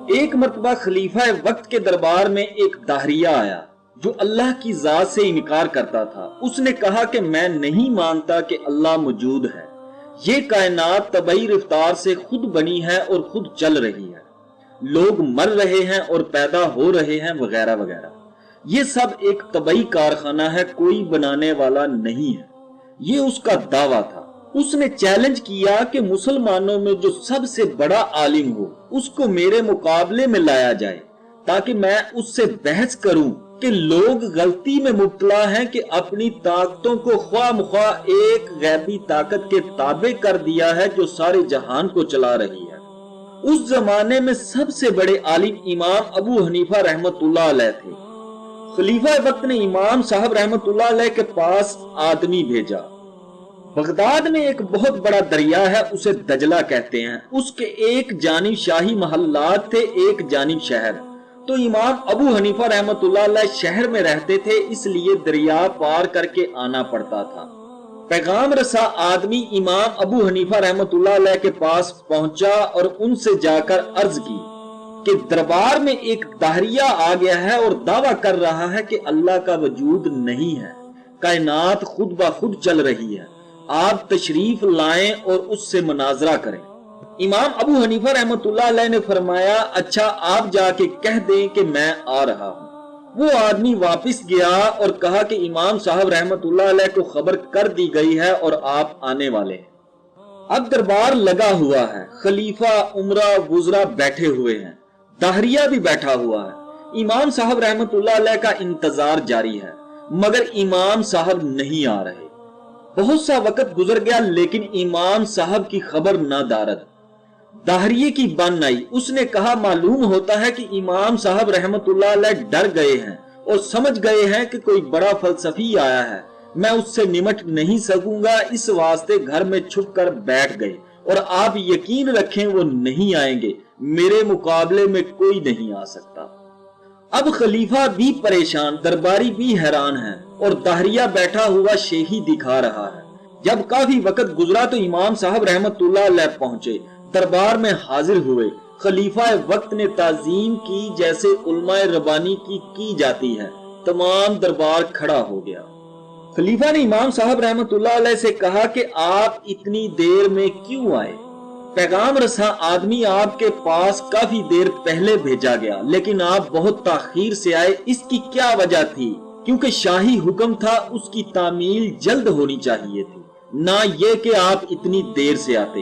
ایک مرتبہ خلیفہ وقت کے دربار میں ایک داہریہ آیا جو اللہ کی ذات سے انکار کرتا تھا۔ اس نے کہا کہ میں نہیں مانتا کہ اللہ موجود ہے، یہ کائنات طبعی رفتار سے خود بنی ہے اور خود چل رہی ہے، لوگ مر رہے ہیں اور پیدا ہو رہے ہیں وغیرہ وغیرہ، یہ سب ایک طبعی کارخانہ ہے، کوئی بنانے والا نہیں ہے۔ یہ اس کا دعویٰ تھا۔ اس نے چیلنج کیا کہ مسلمانوں میں جو سب سے بڑا عالم ہو اس کو میرے مقابلے میں لایا جائے تاکہ میں اس سے بحث کروں کہ لوگ غلطی میں مبتلا ہیں کہ اپنی طاقتوں کو خواہ مخواہ ایک غیبی طاقت کے تابع کر دیا ہے جو سارے جہان کو چلا رہی ہے۔ اس زمانے میں سب سے بڑے عالم امام ابو حنیفہ رحمت اللہ علیہ تھے۔ خلیفہ وقت نے امام صاحب رحمت اللہ علیہ کے پاس آدمی بھیجا۔ بغداد میں ایک بہت بڑا دریا ہے، اسے دجلہ کہتے ہیں، اس کے ایک جانب شاہی محلات تھے، ایک جانب شہر۔ تو امام ابو حنیفہ رحمت اللہ علیہ شہر میں رہتے تھے، اس لیے دریا پار کر کے آنا پڑتا تھا۔ پیغام رسا آدمی امام ابو حنیفہ رحمت اللہ علیہ کے پاس پہنچا اور ان سے جا کر عرض کی کہ دربار میں ایک داہریہ آ گیا ہے اور دعویٰ کر رہا ہے کہ اللہ کا وجود نہیں ہے، کائنات خود بخود چل رہی ہے، آپ تشریف لائیں اور اس سے مناظرہ کریں۔ امام ابو حنیفہ رحمت اللہ علیہ نے فرمایا اچھا آپ جا کے کہہ دیں کہ میں آ رہا ہوں۔ وہ آدمی واپس گیا اور کہا کہ امام صاحب رحمت اللہ علیہ کو خبر کر دی گئی ہے اور آپ آنے والے ہیں۔ اب دربار لگا ہوا ہے، خلیفہ، امرا، وزراء بیٹھے ہوئے ہیں، داہریہ بھی بیٹھا ہوا ہے۔ امام صاحب رحمت اللہ علیہ کا انتظار جاری ہے مگر امام صاحب نہیں آ رہے۔ بہت سا وقت گزر گیا لیکن امام صاحب کی خبر نہ دارد۔ داہریے کی بن آئی، اس نے کہا معلوم ہوتا ہے کہ امام صاحب رحمت اللہ علیہ ڈر گئے ہیں اور سمجھ گئے ہیں کہ کوئی بڑا فلسفی آیا ہے، میں اس سے نمٹ نہیں سکوں گا، اس واسطے گھر میں چھپ کر بیٹھ گئے اور آپ یقین رکھیں وہ نہیں آئیں گے، میرے مقابلے میں کوئی نہیں آ سکتا۔ اب خلیفہ بھی پریشان، درباری بھی حیران ہے اور داہریہ بیٹھا ہوا شیخی دکھا رہا ہے۔ جب کافی وقت گزرا تو امام صاحب رحمت اللہ علیہ پہنچے، دربار میں حاضر ہوئے۔ خلیفہ وقت نے تعظیم کی جیسے علماء ربانی کی جاتی ہے، تمام دربار کھڑا ہو گیا۔ خلیفہ نے امام صاحب رحمت اللہ علیہ سے کہا کہ آپ اتنی دیر میں کیوں آئے؟ پیغام رسا آدمی آپ کے پاس کافی دیر پہلے بھیجا گیا لیکن آپ بہت تاخیر سے آئے، اس کی کیا وجہ تھی؟ کیونکہ شاہی حکم تھا، اس کی تعمیل جلد ہونی چاہیے تھی، نہ یہ کہ آپ اتنی دیر سے آتے۔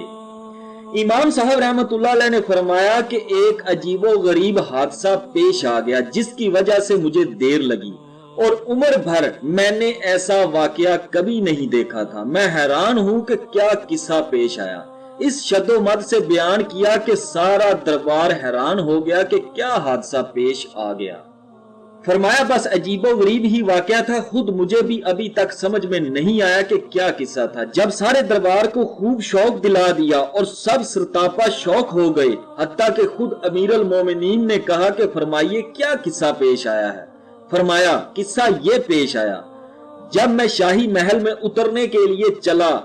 امام صاحب رحمت اللہ علیہ نے فرمایا کہ ایک عجیب و غریب حادثہ پیش آ گیا جس کی وجہ سے مجھے دیر لگی اور عمر بھر میں نے ایسا واقعہ کبھی نہیں دیکھا تھا، میں حیران ہوں کہ کیا قصہ پیش آیا۔ اس شد و مد سے بیان کیا کہ سارا دربار حیران ہو گیا کہ کیا حادثہ پیش آ گیا۔ فرمایا بس عجیب و غریب ہی واقعہ تھا، خود مجھے بھی ابھی تک سمجھ میں نہیں آیا کہ کیا قصہ تھا۔ جب سارے دربار کو خوب شوق دلا دیا اور سب سرتاپا شوق ہو گئے، حتیٰ کہ خود امیر المومنین نے کہا کہ فرمائیے کیا قصہ پیش آیا ہے؟ فرمایا قصہ یہ پیش آیا، جب میں شاہی محل میں اترنے کے لیے چلا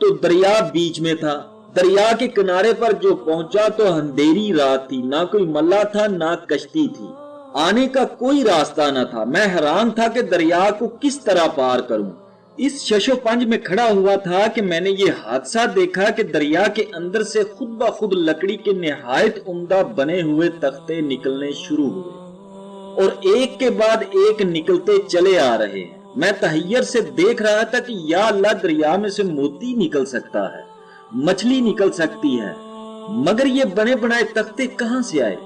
تو دریا بیچ میں تھا، دریا کے کنارے پر جو پہنچا تو اندھیری رات تھی، نہ کوئی ملا تھا نہ کشتی تھی، آنے کا کوئی راستہ نہ تھا، میں حیران تھا کہ دریا کو کس طرح پار کروں۔ اس شش و پنج میں کھڑا ہوا تھا کہ میں نے یہ حادثہ دیکھا کہ دریا کے اندر سے خود بخود لکڑی کے نہایت عمدہ بنے ہوئے تختے نکلنے شروع ہوئے اور ایک کے بعد ایک نکلتے چلے آ رہے ہیں۔ میں تحیر سے دیکھ رہا تھا کہ یا اللہ دریا میں سے موتی نکل سکتا ہے، مچھلی نکل سکتی ہے، مگر یہ بنے بنائے تختے کہاں سے آئے؟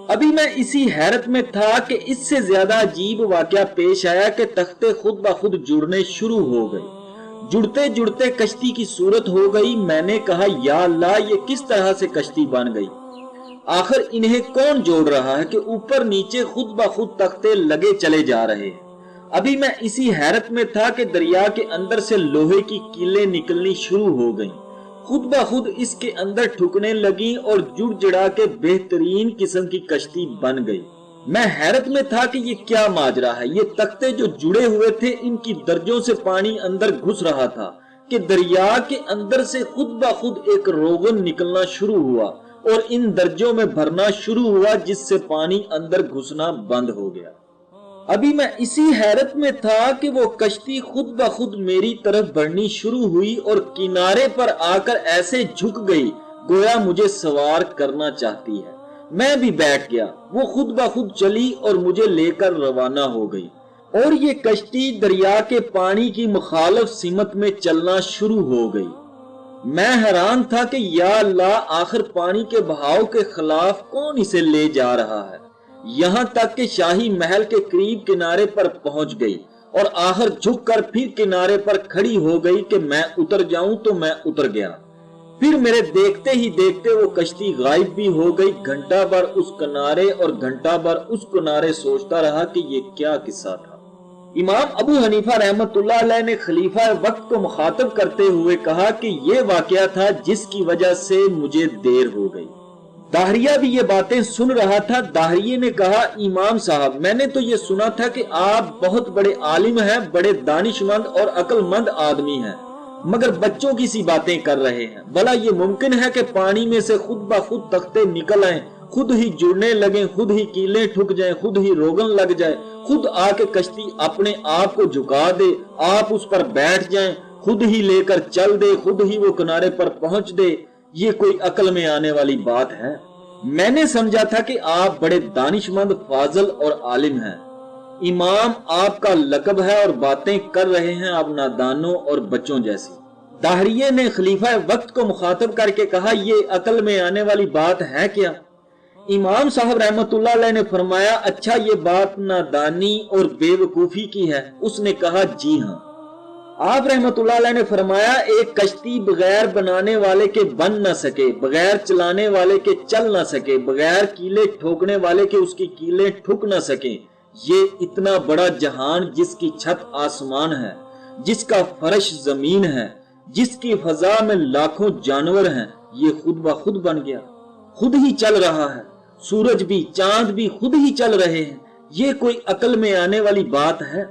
ابھی میں اسی حیرت میں تھا کہ اس سے زیادہ عجیب واقعہ پیش آیا کہ تختے خود بخود جڑنے شروع ہو گئے، جڑتے جڑتے کشتی کی صورت ہو گئی۔ میں نے کہا یا اللہ یہ کس طرح سے کشتی بن گئی؟ آخر انہیں کون جوڑ رہا ہے کہ اوپر نیچے خود بخود تختے لگے چلے جا رہے ہیں؟ ابھی میں اسی حیرت میں تھا کہ دریا کے اندر سے لوہے کی کیلیں نکلنی شروع ہو گئیں، خود بخود اس کے اندر ٹھکنے لگیں اور جڑ جڑا کے بہترین قسم کی کشتی بن گئی۔ میں حیرت میں تھا کہ یہ کیا ماجرا ہے، یہ تختے جو جڑے ہوئے تھے ان کی درجوں سے پانی اندر گھس رہا تھا کہ دریا کے اندر سے خود بخود ایک روغن نکلنا شروع ہوا اور ان درجوں میں بھرنا شروع ہوا جس سے پانی اندر گھسنا بند ہو گیا۔ ابھی میں اسی حیرت میں تھا کہ وہ کشتی خود بخود میری طرف بڑھنی شروع ہوئی اور کنارے پر آ کر ایسے جھک گئی گویا مجھے سوار کرنا چاہتی ہے۔ میں بھی بیٹھ گیا، وہ خود بخود چلی اور مجھے لے کر روانہ ہو گئی، اور یہ کشتی دریا کے پانی کی مخالف سمت میں چلنا شروع ہو گئی۔ میں حیران تھا کہ یا اللہ، آخر پانی کے بہاؤ کے خلاف کون اسے لے جا رہا ہے؟ یہاں تک کہ شاہی محل کے قریب کنارے پر پہنچ گئی اور آخر جھک کر پھر کنارے پر کھڑی ہو گئی کہ میں اتر جاؤں تو میں اتر گیا۔ پھر میرے دیکھتے ہی دیکھتے وہ کشتی غائب بھی ہو گئی۔ گھنٹہ بھر اس کنارے اور گھنٹہ بھر اس کنارے سوچتا رہا کہ یہ کیا قصہ تھا۔ امام ابو حنیفہ رحمت اللہ علیہ نے خلیفہ وقت کو مخاطب کرتے ہوئے کہا کہ یہ واقعہ تھا جس کی وجہ سے مجھے دیر ہو گئی۔ داہریہ بھی یہ باتیں سن رہا تھا۔ داہریے نے کہا، امام صاحب، میں نے تو یہ سنا تھا کہ آپ بہت بڑے عالم ہیں، بڑے دانش مند اور عقل مند آدمی ہیں، مگر بچوں کی سی باتیں کر رہے ہیں۔ بھلا یہ ممکن ہے کہ پانی میں سے خود بخود تختے نکل آئیں، خود ہی جڑنے لگیں، خود ہی کیلیں ٹھک جائیں، خود ہی روغن لگ جائے، خود آ کے کشتی اپنے آپ کو جھکا دے، آپ اس پر بیٹھ جائیں، خود ہی لے کر چل دے، خود ہی وہ کنارے پر پہنچ دے؟ یہ کوئی عقل میں آنے والی بات ہے؟ میں نے سمجھا تھا کہ آپ بڑے دانش مند، فاضل اور عالم ہیں۔ امام آپ کا لقب ہے اور باتیں کر رہے ہیں آپ نادانوں اور بچوں جیسی۔ داہریے نے خلیفہ وقت کو مخاطب کر کے کہا، یہ عقل میں آنے والی بات ہے کیا؟ امام صاحب رحمت اللہ علیہ نے فرمایا، اچھا یہ بات نادانی اور بے وقوفی کی ہے؟ اس نے کہا، جی ہاں۔ آپ رحمت اللہ علیہ نے فرمایا، ایک کشتی بغیر بنانے والے کے بن نہ سکے، بغیر چلانے والے کے چل نہ سکے، بغیر کیلے ٹھوکنے والے کے اس کی کیلیں ٹھک نہ سکیں۔ یہ اتنا بڑا جہان جس کی چھت آسمان ہے، جس کا فرش زمین ہے، جس کی فضا میں لاکھوں جانور ہیں، یہ خود بخود بن گیا، خود ہی چل رہا ہے۔ سورج بھی، چاند بھی خود ہی چل رہے ہیں۔ یہ کوئی عقل میں آنے والی بات ہے؟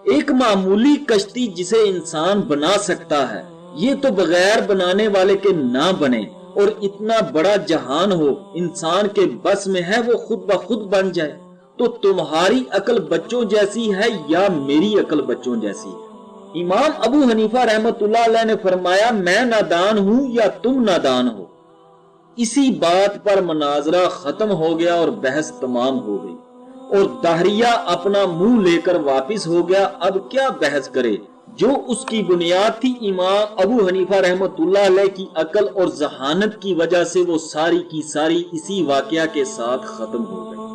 ایک معمولی کشتی جسے انسان بنا سکتا ہے، یہ تو بغیر بنانے والے کے نہ بنے، اور اتنا بڑا جہان ہو، انسان کے بس میں ہے وہ خود بخود بن جائے۔ تو تمہاری عقل بچوں جیسی ہے یا میری عقل بچوں جیسی ہے؟ امام ابو حنیفہ رحمت اللہ علیہ نے فرمایا، میں نادان ہوں یا تم نادان ہو؟ اسی بات پر مناظرہ ختم ہو گیا اور بحث تمام ہو گئی، اور داہریہ اپنا منہ لے کر واپس ہو گیا۔ اب کیا بحث کرے؟ جو اس کی بنیاد تھی امام ابو حنیفہ رحمت اللہ علیہ کی عقل اور ذہانت کی وجہ سے وہ ساری کی ساری اسی واقعہ کے ساتھ ختم ہو گئی۔